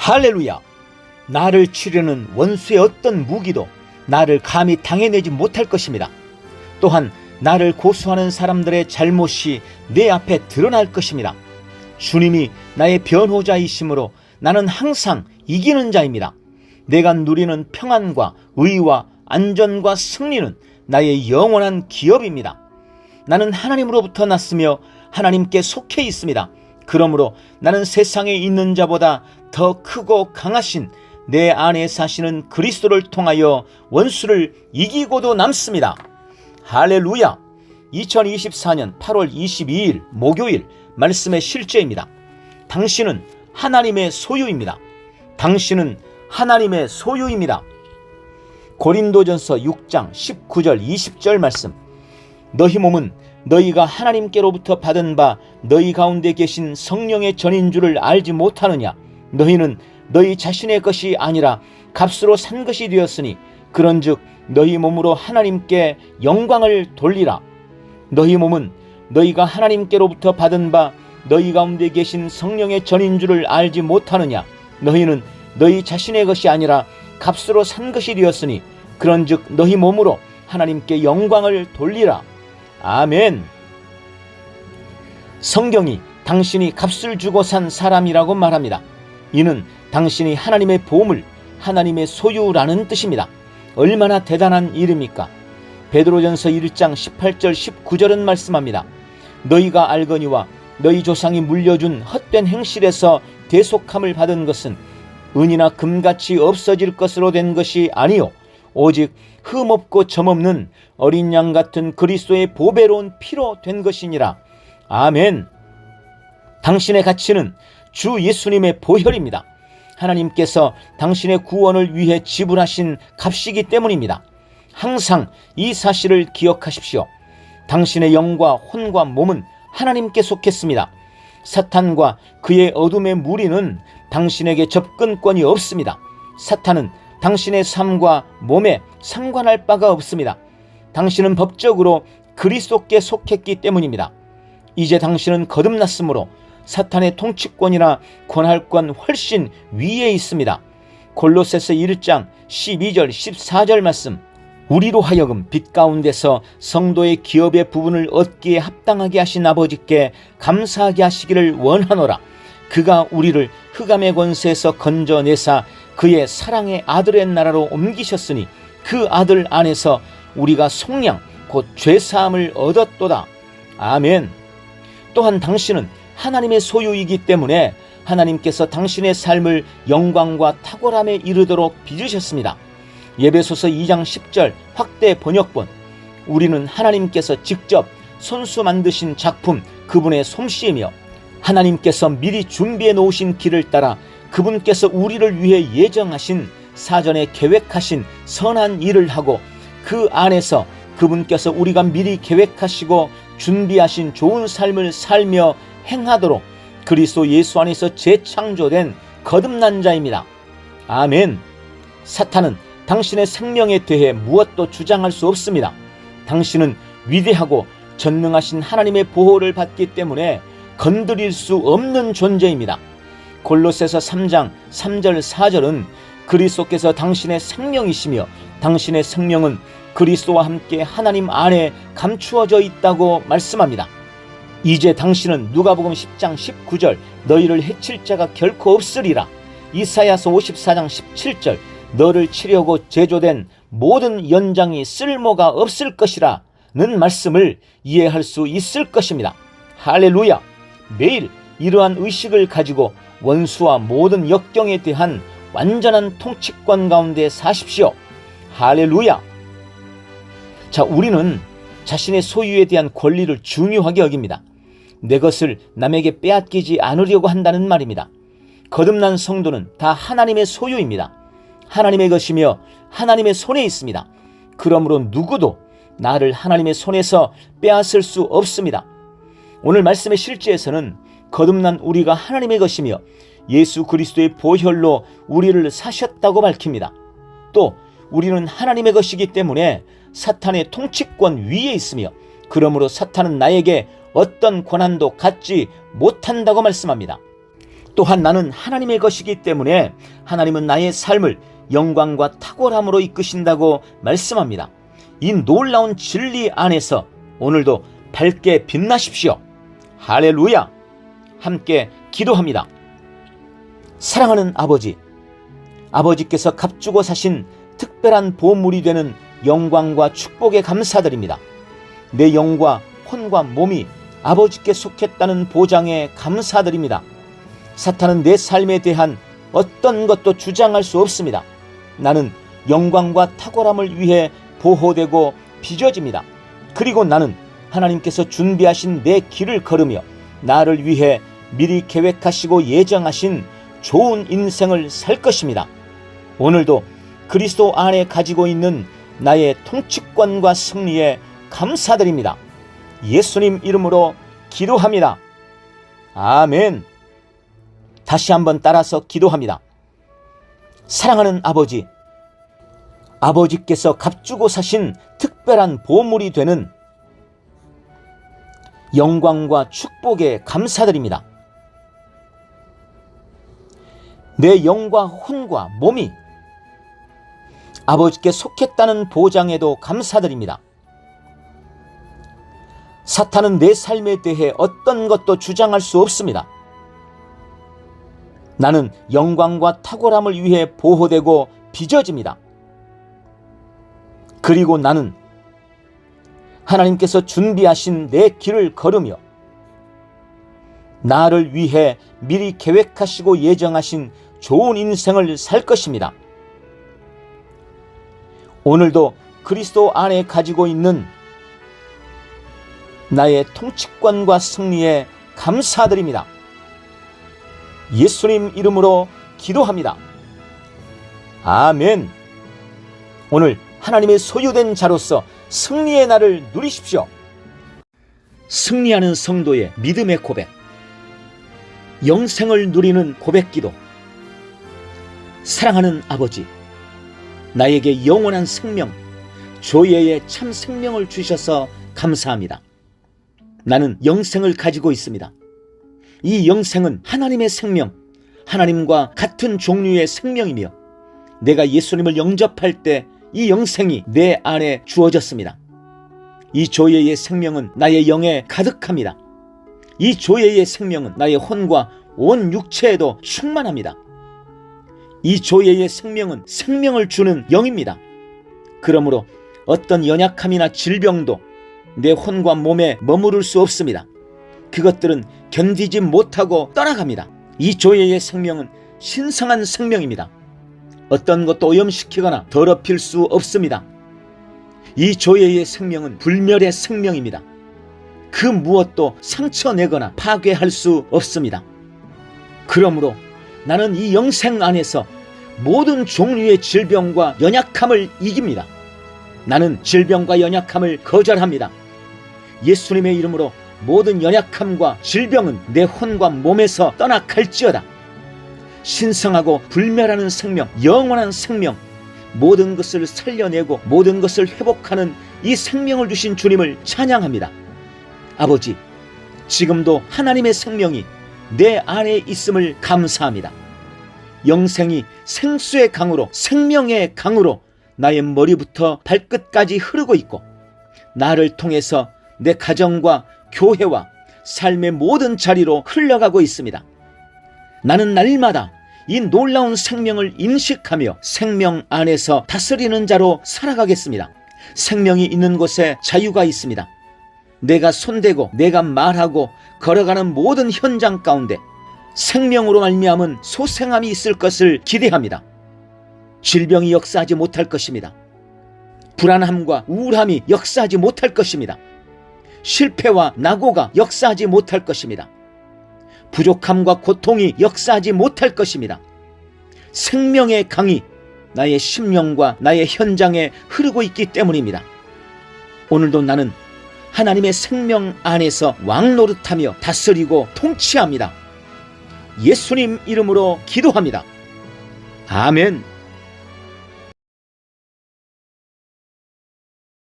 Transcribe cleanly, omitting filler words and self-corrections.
할렐루야! 나를 치려는 원수의 어떤 무기도 나를 감히 당해내지 못할 것입니다. 또한 나를 고소하는 사람들의 잘못이 내 앞에 드러날 것입니다. 주님이 나의 변호자이심으로 나는 항상 이기는 자입니다. 내가 누리는 평안과 의와 안전과 승리는 나의 영원한 기업입니다. 나는 하나님으로부터 났으며 하나님께 속해 있습니다. 그러므로 나는 세상에 있는 자보다 더 크고 강하신 내 안에 사시는 그리스도를 통하여 원수를 이기고도 남습니다. 할렐루야! 2024년 8월 22일 목요일 말씀의 실제입니다. 당신은 하나님의 소유입니다. 당신은 하나님의 소유입니다. 고린도전서 6장 19절 20절 말씀. 너희 몸은 너희가 하나님께로부터 받은 바 너희 가운데 계신 성령의 전인 줄을 알지 못하느냐. 너희는 너희 자신의 것이 아니라 값으로 산 것이 되었으니 그런즉 너희 몸으로 하나님께 영광을 돌리라. 너희 몸은 너희가 하나님께로부터 받은 바 너희 가운데 계신 성령의 전인 줄을 알지 못하느냐. 너희는 너희 자신의 것이 아니라 값으로 산 것이 되었으니 그런즉 너희 몸으로 하나님께 영광을 돌리라. 아멘. 성경이 당신이 값을 주고 산 사람이라고 말합니다. 이는 당신이 하나님의 보물, 하나님의 소유라는 뜻입니다. 얼마나 대단한 일입니까? 베드로전서 1장 18절 19절은 말씀합니다. 너희가 알거니와 너희 조상이 물려준 헛된 행실에서 대속함을 받은 것은 은이나 금같이 없어질 것으로 된 것이 아니요 오직 흠없고 점없는 어린 양 같은 그리스도의 보배로운 피로 된 것이니라. 아멘. 당신의 가치는 주 예수님의 보혈입니다. 하나님께서 당신의 구원을 위해 지불하신 값이기 때문입니다. 항상 이 사실을 기억하십시오. 당신의 영과 혼과 몸은 하나님께 속했습니다. 사탄과 그의 어둠의 무리는 당신에게 접근권이 없습니다. 사탄은 당신의 삶과 몸에 상관할 바가 없습니다. 당신은 법적으로 그리스도께 속했기 때문입니다. 이제 당신은 거듭났으므로 사탄의 통치권이나 권할권 훨씬 위에 있습니다. 골로새서 1장 12절 14절 말씀. 우리로 하여금 빛 가운데서 성도의 기업의 부분을 얻기에 합당하게 하신 아버지께 감사하게 하시기를 원하노라. 그가 우리를 흑암의 권세에서 건져내사 그의 사랑의 아들의 나라로 옮기셨으니 그 아들 안에서 우리가 속량 곧 죄사함을 얻었도다. 아멘. 또한 당신은 하나님의 소유이기 때문에 하나님께서 당신의 삶을 영광과 탁월함에 이르도록 빚으셨습니다. 예배소서 2장 10절 확대 번역본. 우리는 하나님께서 직접 손수 만드신 작품 그분의 솜씨이며 하나님께서 미리 준비해 놓으신 길을 따라 그분께서 우리를 위해 예정하신 사전에 계획하신 선한 일을 하고 그 안에서 그분께서 우리가 미리 계획하시고 준비하신 좋은 삶을 살며 행하도록 그리스도 예수 안에서 재창조된 거듭난 자입니다. 아멘. 사탄은 당신의 생명에 대해 무엇도 주장할 수 없습니다. 당신은 위대하고 전능하신 하나님의 보호를 받기 때문에 건드릴 수 없는 존재입니다. 골로새서 3장 3절 4절은 그리스도께서 당신의 생명이시며 당신의 생명은 그리스도와 함께 하나님 안에 감추어져 있다고 말씀합니다. 이제 당신은 누가복음 10장 19절 너희를 해칠 자가 결코 없으리라. 이사야서 54장 17절 너를 치려고 제조된 모든 연장이 쓸모가 없을 것이라 는 말씀을 이해할 수 있을 것입니다. 할렐루야. 매일 이러한 의식을 가지고 원수와 모든 역경에 대한 완전한 통치권 가운데 사십시오. 할렐루야. 자, 우리는 자신의 소유에 대한 권리를 중요하게 여깁니다. 내 것을 남에게 빼앗기지 않으려고 한다는 말입니다. 거듭난 성도는 다 하나님의 소유입니다. 하나님의 것이며 하나님의 손에 있습니다. 그러므로 누구도 나를 하나님의 손에서 빼앗을 수 없습니다. 오늘 말씀의 실제에서는 거듭난 우리가 하나님의 것이며 예수 그리스도의 보혈로 우리를 사셨다고 밝힙니다. 또 우리는 하나님의 것이기 때문에 사탄의 통치권 위에 있으며 그러므로 사탄은 나에게 어떤 권한도 갖지 못한다고 말씀합니다. 또한 나는 하나님의 것이기 때문에 하나님은 나의 삶을 영광과 탁월함으로 이끄신다고 말씀합니다. 이 놀라운 진리 안에서 오늘도 밝게 빛나십시오. 할렐루야! 함께 기도합니다. 사랑하는 아버지, 아버지께서 값주고 사신 특별한 보물이 되는 영광과 축복에 감사드립니다. 내 영과 혼과 몸이 아버지께 속했다는 보장에 감사드립니다. 사탄은 내 삶에 대한 어떤 것도 주장할 수 없습니다. 나는 영광과 탁월함을 위해 보호되고 빚어집니다. 그리고 나는 하나님께서 준비하신 내 길을 걸으며 나를 위해 미리 계획하시고 예정하신 좋은 인생을 살 것입니다. 오늘도 그리스도 안에 가지고 있는 나의 통치권과 승리에 감사드립니다. 예수님 이름으로 기도합니다. 아멘. 다시 한번 따라서 기도합니다. 사랑하는 아버지, 아버지께서 값주고 사신 특별한 보물이 되는 영광과 축복에 감사드립니다. 내 영과 혼과 몸이 아버지께 속했다는 보장에도 감사드립니다. 사탄은 내 삶에 대해 어떤 것도 주장할 수 없습니다. 나는 영광과 탁월함을 위해 보호되고 빚어집니다. 그리고 나는 하나님께서 준비하신 내 길을 걸으며 나를 위해 미리 계획하시고 예정하신 좋은 인생을 살 것입니다. 오늘도 그리스도 안에 가지고 있는 나의 통치권과 승리에 감사드립니다. 예수님 이름으로 기도합니다. 아멘. 오늘 하나님의 소유된 자로서 승리의 날을 누리십시오. 승리하는 성도의 믿음의 고백, 영생을 누리는 고백기도. 사랑하는 아버지, 나에게 영원한 생명, 조예의 참 생명을 주셔서 감사합니다. 나는 영생을 가지고 있습니다. 이 영생은 하나님의 생명, 하나님과 같은 종류의 생명이며 내가 예수님을 영접할 때 이 영생이 내 안에 주어졌습니다. 이 조예의 생명은 나의 영에 가득합니다. 이 조예의 생명은 나의 혼과 온 육체에도 충만합니다. 이 조예의 생명은 생명을 주는 영입니다. 그러므로 어떤 연약함이나 질병도 내 혼과 몸에 머무를 수 없습니다. 그것들은 견디지 못하고 떠나갑니다. 이 조예의 생명은 신성한 생명입니다. 어떤 것도 오염시키거나 더럽힐 수 없습니다. 이 조예의 생명은 불멸의 생명입니다. 그 무엇도 상처내거나 파괴할 수 없습니다. 그러므로 나는 이 영생 안에서 모든 종류의 질병과 연약함을 이깁니다. 나는 질병과 연약함을 거절합니다. 예수님의 이름으로 모든 연약함과 질병은 내 혼과 몸에서 떠나갈지어다. 신성하고 불멸하는 생명, 영원한 생명, 모든 것을 살려내고 모든 것을 회복하는 이 생명을 주신 주님을 찬양합니다. 아버지, 지금도 하나님의 생명이 내 안에 있음을 감사합니다. 영생이 생수의 강으로, 생명의 강으로 나의 머리부터 발끝까지 흐르고 있고 나를 통해서 내 가정과 교회와 삶의 모든 자리로 흘러가고 있습니다. 나는 날마다 이 놀라운 생명을 인식하며 생명 안에서 다스리는 자로 살아가겠습니다. 생명이 있는 곳에 자유가 있습니다. 내가 손대고 내가 말하고 걸어가는 모든 현장 가운데 생명으로 말미암은 소생함이 있을 것을 기대합니다. 질병이 역사하지 못할 것입니다. 불안함과 우울함이 역사하지 못할 것입니다. 실패와 낙오가 역사하지 못할 것입니다. 부족함과 고통이 역사하지 못할 것입니다. 생명의 강이 나의 심령과 나의 현장에 흐르고 있기 때문입니다. 오늘도 나는 하나님의 생명 안에서 왕노릇하며 다스리고 통치합니다. 예수님 이름으로 기도합니다. 아멘.